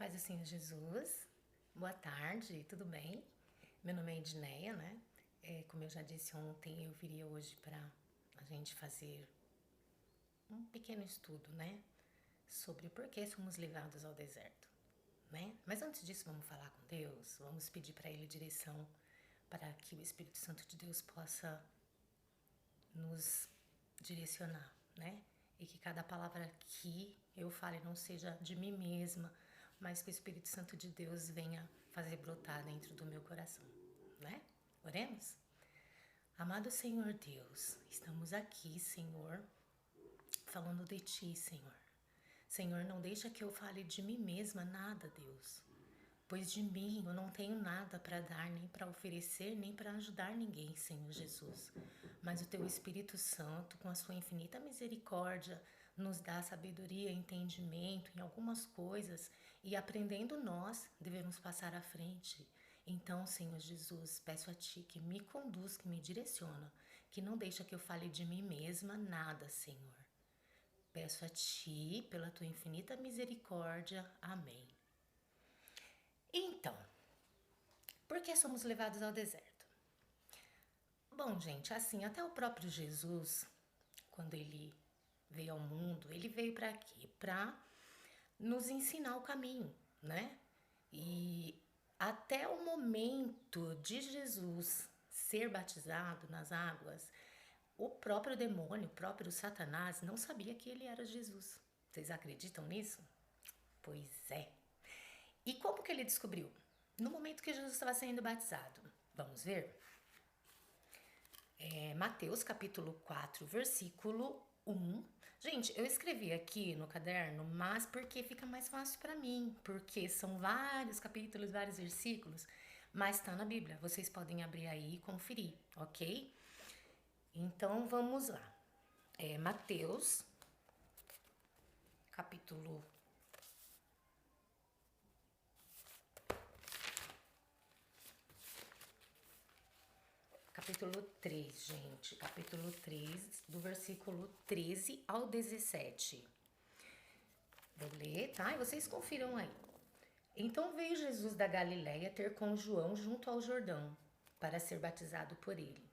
paz do Senhor Jesus. Boa tarde, tudo bem? Meu nome é Edneia, né? Como eu já disse ontem, eu viria hoje para a gente fazer um pequeno estudo, né? Sobre por que somos levados ao deserto, né? Mas antes disso, vamos falar com Deus, vamos pedir para Ele direção para que o Espírito Santo de Deus possa nos direcionar, né? E que cada palavra que eu fale não seja de mim mesma, mas que o Espírito Santo de Deus venha fazer brotar dentro do meu coração, né? Oremos? Amado Senhor Deus, estamos aqui, Senhor, falando de Ti, Senhor. Senhor, não deixa que eu fale de mim mesma nada, Deus. Pois de mim eu não tenho nada para dar, nem para oferecer, nem para ajudar ninguém, Senhor Jesus. Mas o Teu Espírito Santo, com a Sua infinita misericórdia, nos dá sabedoria e entendimento em algumas coisas e aprendendo nós, devemos passar à frente. Então, Senhor Jesus, peço a Ti que me conduz, que me direciona, que não deixa que eu fale de mim mesma nada, Senhor. Peço a Ti, pela Tua infinita misericórdia. Amém. Então, por que somos levados ao deserto? Bom, gente, assim, até o próprio Jesus, quando ele veio ao mundo, ele veio para quê? Para nos ensinar o caminho, né? E até o momento de Jesus ser batizado nas águas, o próprio demônio, o próprio Satanás, não sabia que ele era Jesus. Vocês acreditam nisso? Pois é. E como que ele descobriu? No momento que Jesus estava sendo batizado. Vamos ver? Mateus capítulo 4, versículo 1. Gente, eu escrevi aqui no caderno, mas porque fica mais fácil para mim, porque são vários capítulos, vários versículos, mas está na Bíblia. Vocês podem abrir aí e conferir, ok? Então vamos lá. Mateus capítulo Capítulo 3, gente. Capítulo 3, do versículo 13 ao 17. Vou ler, tá? E vocês confiram aí. Então veio Jesus da Galiléia ter com João junto ao Jordão, para ser batizado por ele.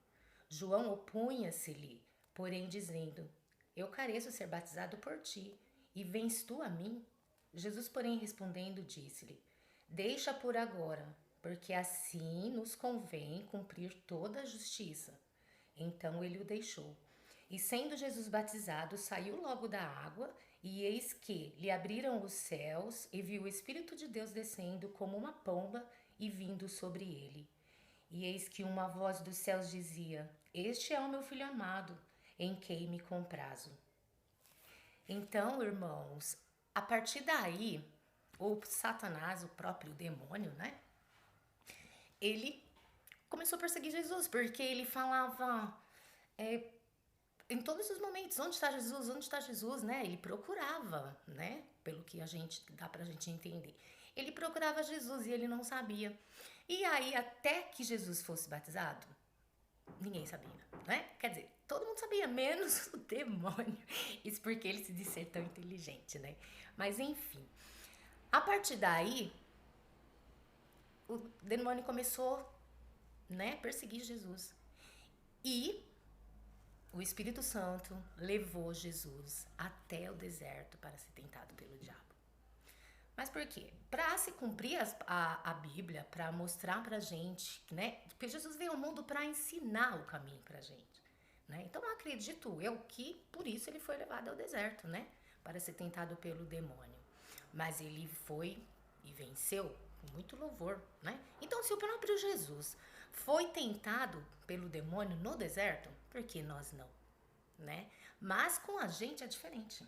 João opunha-se-lhe, porém dizendo: Eu careço ser batizado por ti, e vens tu a mim? Jesus, porém, respondendo, disse-lhe: Deixa por agora, porque assim nos convém cumprir toda a justiça. Então ele o deixou. E sendo Jesus batizado, saiu logo da água, e eis que lhe abriram os céus, e viu o Espírito de Deus descendo como uma pomba e vindo sobre ele. E eis que uma voz dos céus dizia: Este é o meu filho amado, em quem me comprazo. Então, irmãos, a partir daí, o Satanás, o próprio demônio, né? Ele começou a perseguir Jesus, porque ele falava em todos os momentos, onde está Jesus, onde está Jesus, né? Ele procurava, né? Pelo que a gente dá pra gente entender. Ele procurava Jesus e ele não sabia. E aí, até que Jesus fosse batizado, ninguém sabia, né? Quer dizer, todo mundo sabia, menos o demônio. Isso porque ele se diz ser tão inteligente, né? Mas enfim, a partir daí, o demônio começou, né, perseguir Jesus. E o Espírito Santo levou Jesus até o deserto para ser tentado pelo diabo. Mas por quê? Para se cumprir a Bíblia, para mostrar pra gente, né? Porque Jesus veio ao mundo para ensinar o caminho pra gente, né? Então acredito eu que por isso ele foi levado ao deserto, né? Para ser tentado pelo demônio. Mas ele foi e venceu com muito louvor, né? Então se o próprio Jesus foi tentado pelo demônio no deserto, por que nós não, né? Mas com a gente é diferente.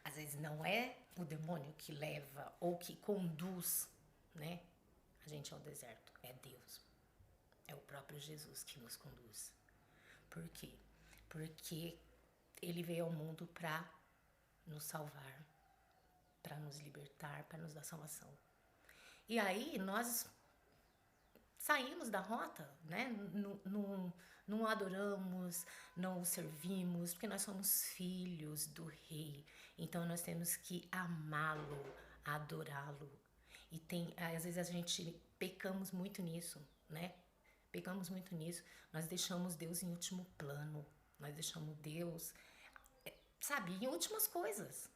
Às vezes não é o demônio que leva ou que conduz, né, a gente ao deserto. É Deus. É o próprio Jesus que nos conduz. Por quê? Porque ele veio ao mundo para nos salvar, para nos libertar, para nos dar salvação. E aí nós saímos da rota, né? Não adoramos, não o servimos, porque nós somos filhos do rei. Então nós temos que amá-lo, adorá-lo. E às vezes a gente pecamos muito nisso, né? Pecamos muito nisso. Nós deixamos Deus em último plano. Nós deixamos Deus, sabe, em últimas coisas.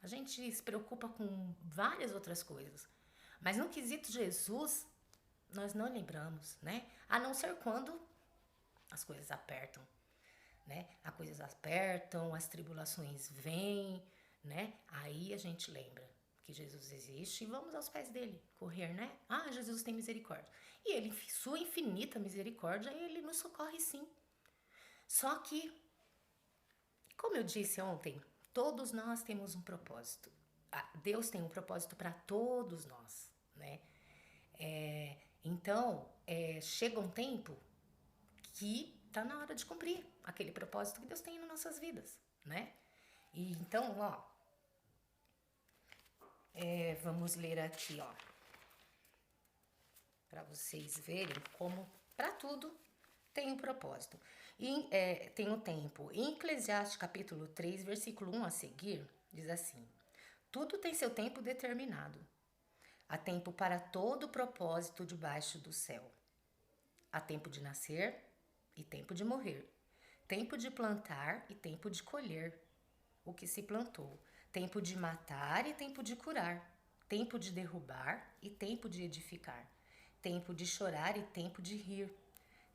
A gente se preocupa com várias outras coisas. Mas no quesito Jesus, nós não lembramos, né? A não ser quando as coisas apertam, né? As coisas apertam, as tribulações vêm, né? Aí a gente lembra que Jesus existe e vamos aos pés dele, correr, né? Ah, Jesus tem misericórdia. E ele, sua infinita misericórdia, ele nos socorre sim. Só que, como eu disse ontem, todos nós temos um propósito. Deus tem um propósito para todos nós, né? Então, chega um tempo que tá na hora de cumprir aquele propósito que Deus tem nas nossas vidas, né? E então, ó, vamos ler aqui, ó, para vocês verem como para tudo tem um propósito. E tem um tempo. Em Eclesiastes capítulo 3, versículo 1 a seguir, diz assim: tudo tem seu tempo determinado. Há tempo para todo propósito debaixo do céu. Há tempo de nascer e tempo de morrer. Tempo de plantar e tempo de colher o que se plantou. Tempo de matar e tempo de curar. Tempo de derrubar e tempo de edificar. Tempo de chorar e tempo de rir.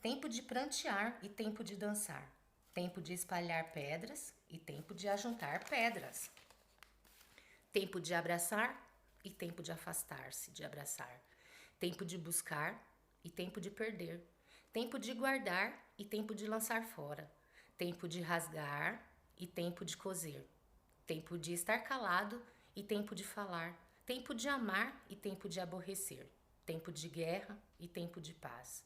Tempo de prantear e tempo de dançar. Tempo de espalhar pedras e tempo de ajuntar pedras. Tempo de abraçar e tempo de afastar-se, de abraçar. Tempo de buscar e tempo de perder. Tempo de guardar e tempo de lançar fora. Tempo de rasgar e tempo de coser. Tempo de estar calado e tempo de falar. Tempo de amar e tempo de aborrecer. Tempo de guerra e tempo de paz.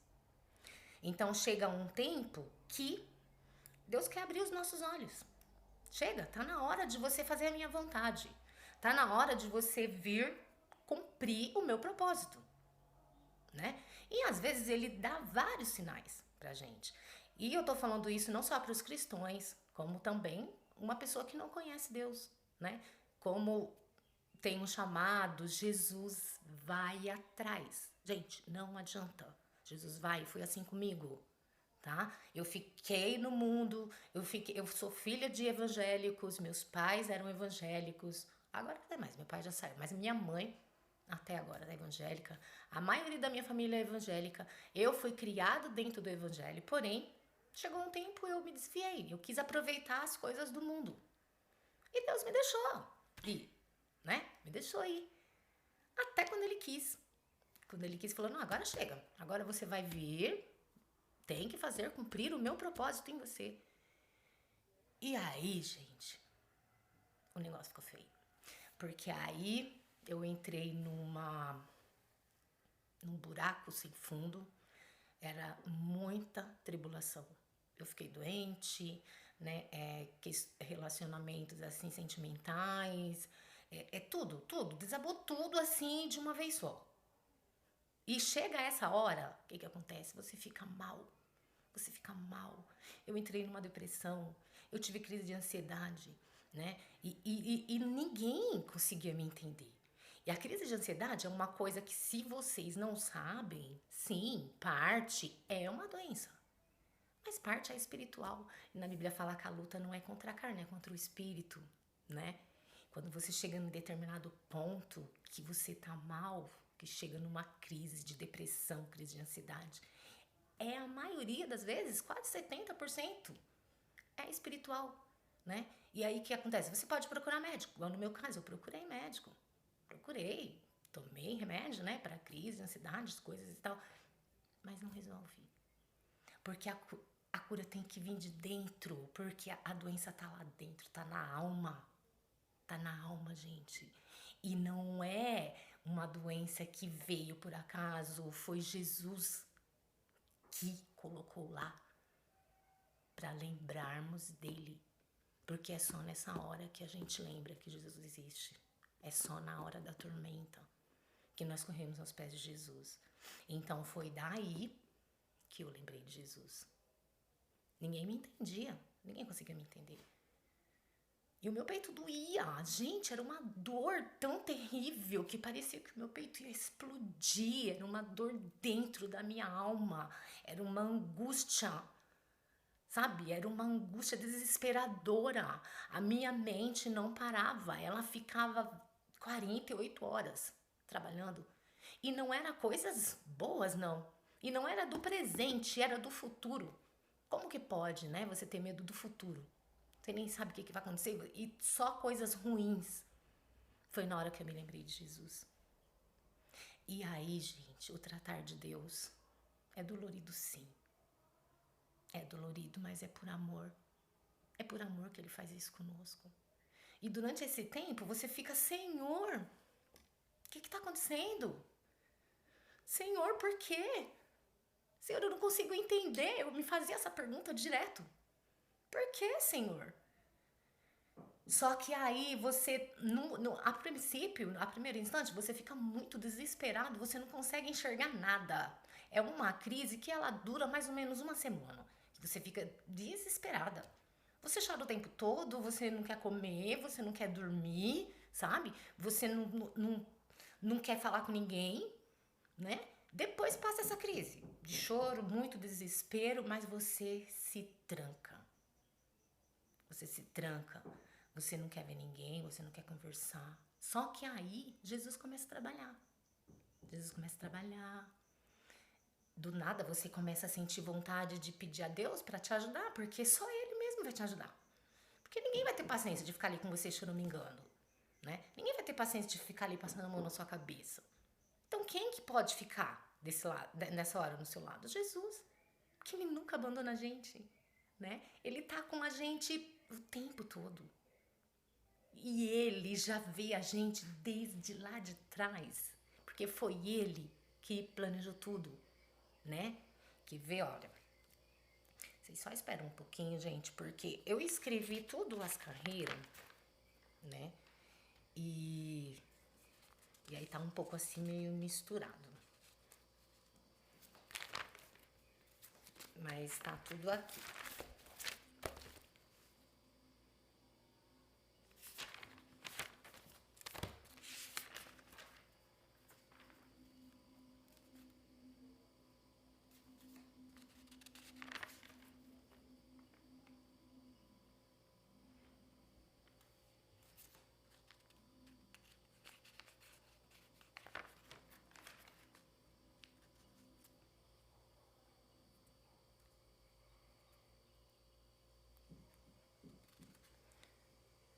Então chega um tempo que Deus quer abrir os nossos olhos. Chega, tá na hora de você fazer a minha vontade. Tá na hora de você vir cumprir o meu propósito, né? E às vezes ele dá vários sinais pra gente. E eu tô falando isso não só para os cristãos, como também uma pessoa que não conhece Deus, né? Como tem um chamado, Jesus vai atrás. Gente, não adianta. Jesus vai, foi assim comigo, tá? Eu fiquei no mundo, eu sou filha de evangélicos, meus pais eram evangélicos. Agora não é mais, meu pai já saiu, mas minha mãe até agora é evangélica. A maioria da minha família é evangélica. Eu fui criado dentro do evangelho, porém, chegou um tempo eu me desviei. Eu quis aproveitar as coisas do mundo. E Deus me deixou ir, né? Me deixou ir. Até quando ele quis. Quando ele quis, falou, não, agora chega. Agora você vai vir, tem que fazer cumprir o meu propósito em você. E aí, gente, o negócio ficou feio. Porque aí eu entrei num buraco sem fundo. Era muita tribulação. Eu fiquei doente, né? Relacionamentos assim sentimentais, tudo. Desabou tudo assim de uma vez só. E chega essa hora, o que acontece? Você fica mal. Você fica mal. Eu entrei numa depressão, eu tive crise de ansiedade, né? E ninguém conseguia me entender. E a crise de ansiedade é uma coisa que, se vocês não sabem, sim, parte é uma doença. Mas parte é espiritual. E na Bíblia fala que a luta não é contra a carne, é contra o espírito, né? Quando você chega em determinado ponto que você tá mal, que chega numa crise de depressão, crise de ansiedade, a maioria das vezes, quase 70%, é espiritual, né? E aí o que acontece? Você pode procurar médico. Igual no meu caso, eu procurei médico. Tomei remédio, né, para crise, ansiedade, coisas e tal, mas não resolve. Porque a cura tem que vir de dentro, porque a doença tá lá dentro, tá na alma. Tá na alma, gente. E não é uma doença que veio por acaso, foi Jesus que colocou lá para lembrarmos dele. Porque é só nessa hora que a gente lembra que Jesus existe. É só na hora da tormenta que nós corremos aos pés de Jesus. Então foi daí que eu lembrei de Jesus. Ninguém me entendia, ninguém conseguia me entender. E o meu peito doía. Gente, era uma dor tão terrível que parecia que o meu peito ia explodir. Era uma dor dentro da minha alma. Era uma angústia, sabe? Era uma angústia desesperadora. A minha mente não parava. Ela ficava 48 horas trabalhando. E não era coisas boas, não. E não era do presente, era do futuro. Como que pode, né? Você ter medo do futuro? Você nem sabe o que vai acontecer. E só coisas ruins. Foi na hora que eu me lembrei de Jesus. E aí, gente, o tratar de Deus é dolorido, sim. É dolorido, mas é por amor. É por amor que ele faz isso conosco. E durante esse tempo, você fica, Senhor, o que está acontecendo? Senhor, por quê? Senhor, eu não consigo entender. Eu me fazia essa pergunta direto. Por quê, Senhor? Só que aí você, a princípio, a primeiro instante, você fica muito desesperado, você não consegue enxergar nada. É uma crise que ela dura mais ou menos uma semana. Você fica desesperada. Você chora o tempo todo, você não quer comer, você não quer dormir, sabe? Você não quer falar com ninguém, né? Depois passa essa crise de choro, muito desespero, mas você se tranca. Você se tranca. Você não quer ver ninguém, você não quer conversar. Só que aí Jesus começa a trabalhar. Jesus começa a trabalhar. Do nada você começa a sentir vontade de pedir a Deus para te ajudar, porque só Ele mesmo vai te ajudar. Porque ninguém vai ter paciência de ficar ali com você choramingando, né? Ninguém vai ter paciência de ficar ali passando a mão na sua cabeça. Então quem que pode ficar desse lado, nessa hora no seu lado? Jesus. Porque Ele nunca abandona a gente, né? Ele tá com a gente o tempo todo. E Ele já vê a gente desde lá de trás. Porque foi Ele que planejou tudo, né? Que vê, olha. Vocês só esperam um pouquinho, gente, porque eu escrevi tudo as carreiras, né? E aí tá um pouco assim meio misturado. Mas tá tudo aqui.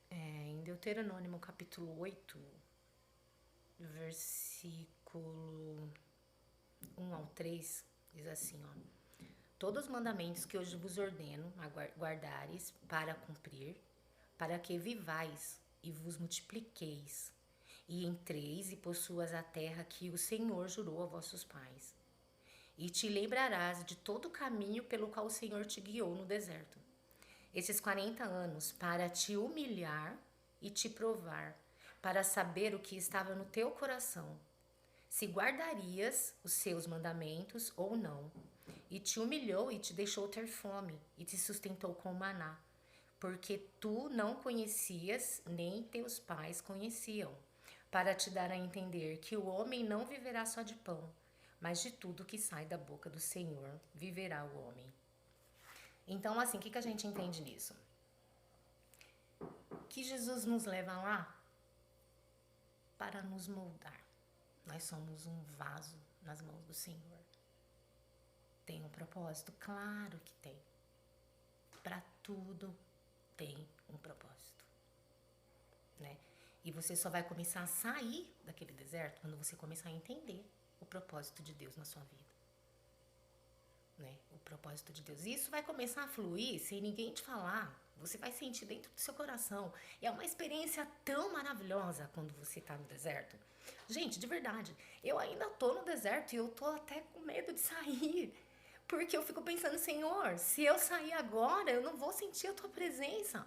Em Deuteronômio capítulo 8, versículo 1 ao 3, diz assim, ó. Todos os mandamentos que hoje vos ordeno a guardares para cumprir, para que vivais e vos multipliqueis, e entreis e possuas a terra que o Senhor jurou a vossos pais. E te lembrarás de todo o caminho pelo qual o Senhor te guiou no deserto. Esses 40 anos para te humilhar e te provar, para saber o que estava no teu coração, se guardarias os seus mandamentos ou não. E te humilhou e te deixou ter fome, e te sustentou com maná, porque tu não conhecias, nem teus pais conheciam, para te dar a entender que o homem não viverá só de pão, mas de tudo que sai da boca do Senhor viverá o homem. Então, assim, o que a gente entende nisso? Que Jesus nos leva lá para nos moldar. Nós somos um vaso nas mãos do Senhor. Tem um propósito? Claro que tem. Para tudo tem um propósito, né? E você só vai começar a sair daquele deserto quando você começar a entender o propósito de Deus na sua vida, né? O propósito de Deus. E isso vai começar a fluir sem ninguém te falar. Você vai sentir dentro do seu coração. E é uma experiência tão maravilhosa quando você tá no deserto. Gente, de verdade, eu ainda tô no deserto e eu tô até com medo de sair. Porque eu fico pensando, Senhor, se eu sair agora, eu não vou sentir a tua presença.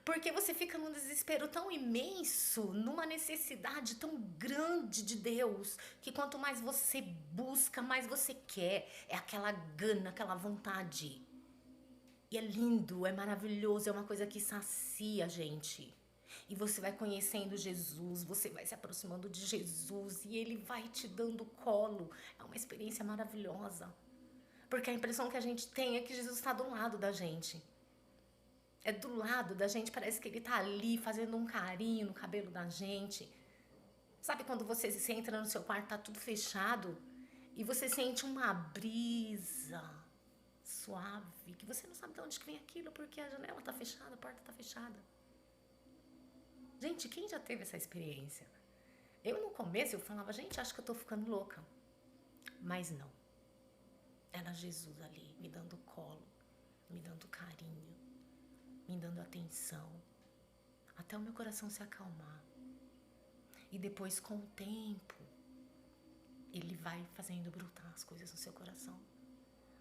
Porque você fica num desespero tão imenso, numa necessidade tão grande de Deus, que quanto mais você busca, mais você quer. É aquela gana, aquela vontade. E é lindo, é maravilhoso, é uma coisa que sacia a gente. E você vai conhecendo Jesus, você vai se aproximando de Jesus e ele vai te dando colo. É uma experiência maravilhosa. Porque a impressão que a gente tem é que Jesus está do lado da gente. É do lado da gente, parece que ele tá ali fazendo um carinho no cabelo da gente. Sabe quando você entra no seu quarto, tá tudo fechado e você sente uma brisa suave, que você não sabe de onde que vem aquilo, porque a janela tá fechada, a porta tá fechada. Gente, quem já teve essa experiência? Eu no começo eu falava, gente, acho que eu tô ficando louca. Mas não. Era Jesus ali, me dando colo, me dando carinho, me dando atenção, até o meu coração se acalmar. E depois, com o tempo, ele vai fazendo brotar as coisas no seu coração.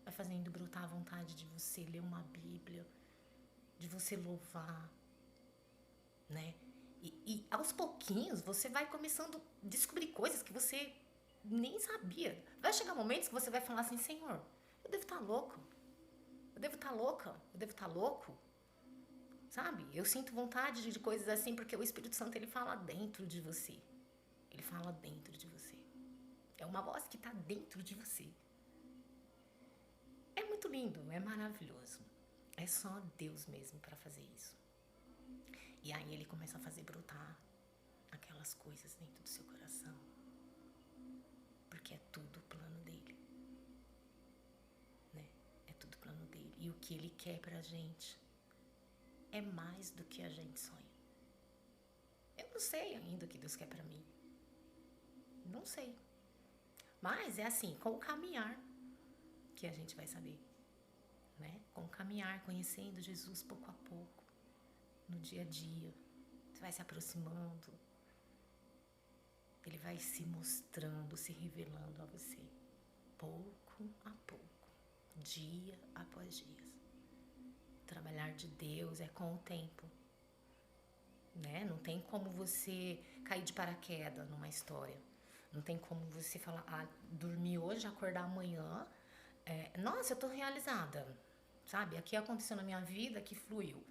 Vai fazendo brotar a vontade de você ler uma Bíblia, de você louvar, né? E aos pouquinhos você vai começando a descobrir coisas que você nem sabia. Vai chegar momentos que você vai falar assim, Senhor, eu devo estar louco, eu devo estar louca, eu devo estar louco, sabe? Eu sinto vontade de coisas assim porque o Espírito Santo, ele fala dentro de você. Ele fala dentro de você. É uma voz que está dentro de você. É muito lindo, é maravilhoso. É só Deus mesmo para fazer isso. E aí ele começa a fazer brotar aquelas coisas dentro do seu coração. Porque é tudo o plano dele. Né? É tudo o plano dele. E o que ele quer pra gente é mais do que a gente sonha. Eu não sei ainda o que Deus quer pra mim. Não sei. Mas é assim, com o caminhar que a gente vai saber. Né? Com o caminhar, conhecendo Jesus pouco a pouco. No dia a dia, você vai se aproximando, ele vai se mostrando, se revelando a você, pouco a pouco, dia após dia. O trabalhar de Deus é com o tempo, né? Não tem como você cair de paraquedas numa história, não tem como você falar, dormir hoje, acordar amanhã, nossa, eu tô realizada, sabe? Aqui aconteceu na minha vida, que fluiu.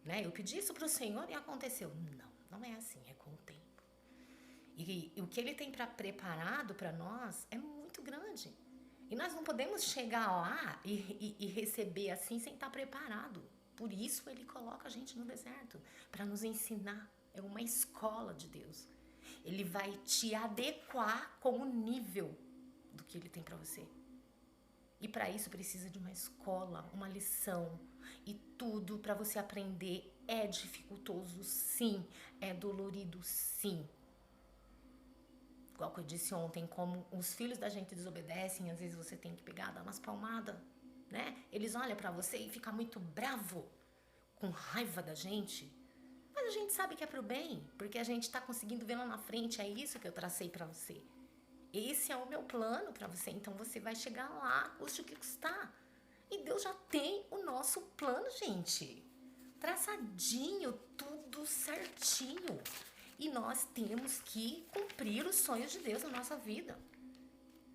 Né? Eu pedi isso para o Senhor e aconteceu. Não, não é assim, é com o tempo. E o que ele tem preparado para nós é muito grande. E nós não podemos chegar lá e receber assim sem estar preparado. Por isso ele coloca a gente no deserto, para nos ensinar. É uma escola de Deus. Ele vai te adequar com o nível do que ele tem para você. E para isso precisa de uma escola, uma lição. E tudo para você aprender é dificultoso, sim. É dolorido, sim. Igual que eu disse ontem, como os filhos da gente desobedecem, às vezes você tem que pegar, dar umas palmadas, né? Eles olham para você e ficam muito bravo, com raiva da gente. Mas a gente sabe que é pro bem, porque a gente tá conseguindo ver lá na frente, é isso que eu tracei para você. Esse é o meu plano para você, então você vai chegar lá, custe o que custar. E Deus já tem o nosso plano, gente. Traçadinho, tudo certinho. E nós temos que cumprir os sonhos de Deus na nossa vida.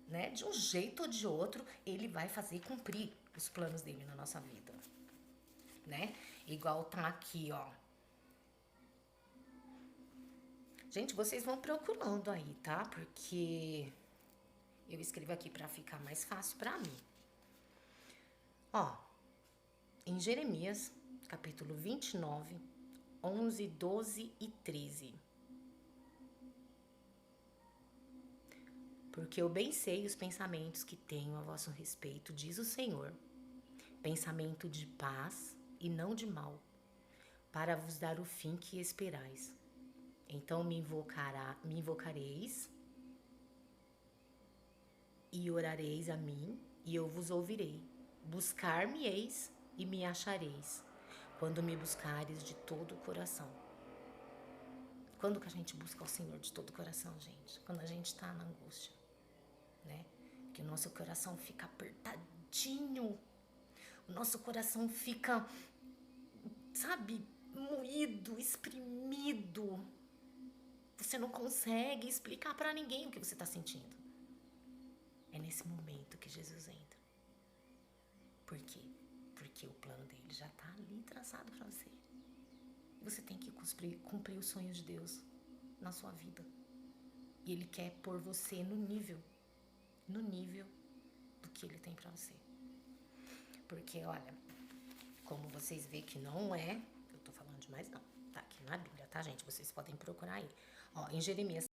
Né? De um jeito ou de outro, ele vai fazer cumprir os planos dele na nossa vida. Né? Igual tá aqui, ó. Gente, vocês vão procurando aí, tá? Porque eu escrevo aqui para ficar mais fácil para mim. Ó, em Jeremias, capítulo 29, 11, 12 e 13. Porque eu bem sei os pensamentos que tenho a vosso respeito, diz o Senhor, pensamento de paz e não de mal, para vos dar o fim que esperais. Então me invocareis e orareis a mim, e eu vos ouvirei. Buscar-me-eis e me achareis, quando me buscares de todo o coração. Quando que a gente busca o Senhor de todo o coração, gente? Quando a gente está na angústia, né? Que o nosso coração fica apertadinho, o nosso coração fica, sabe, moído, exprimido. Você não consegue explicar para ninguém o que você está sentindo. É nesse momento que Jesus entra. Por quê? Porque Porque o plano dele já tá ali traçado para você. Você tem que cumprir os sonhos de Deus na sua vida. E Ele quer pôr você no nível do que Ele tem para você. Porque, olha, como vocês veem que não é, eu tô falando demais não, tá aqui na Bíblia, tá, gente? Vocês podem procurar aí. Ó, em Jeremias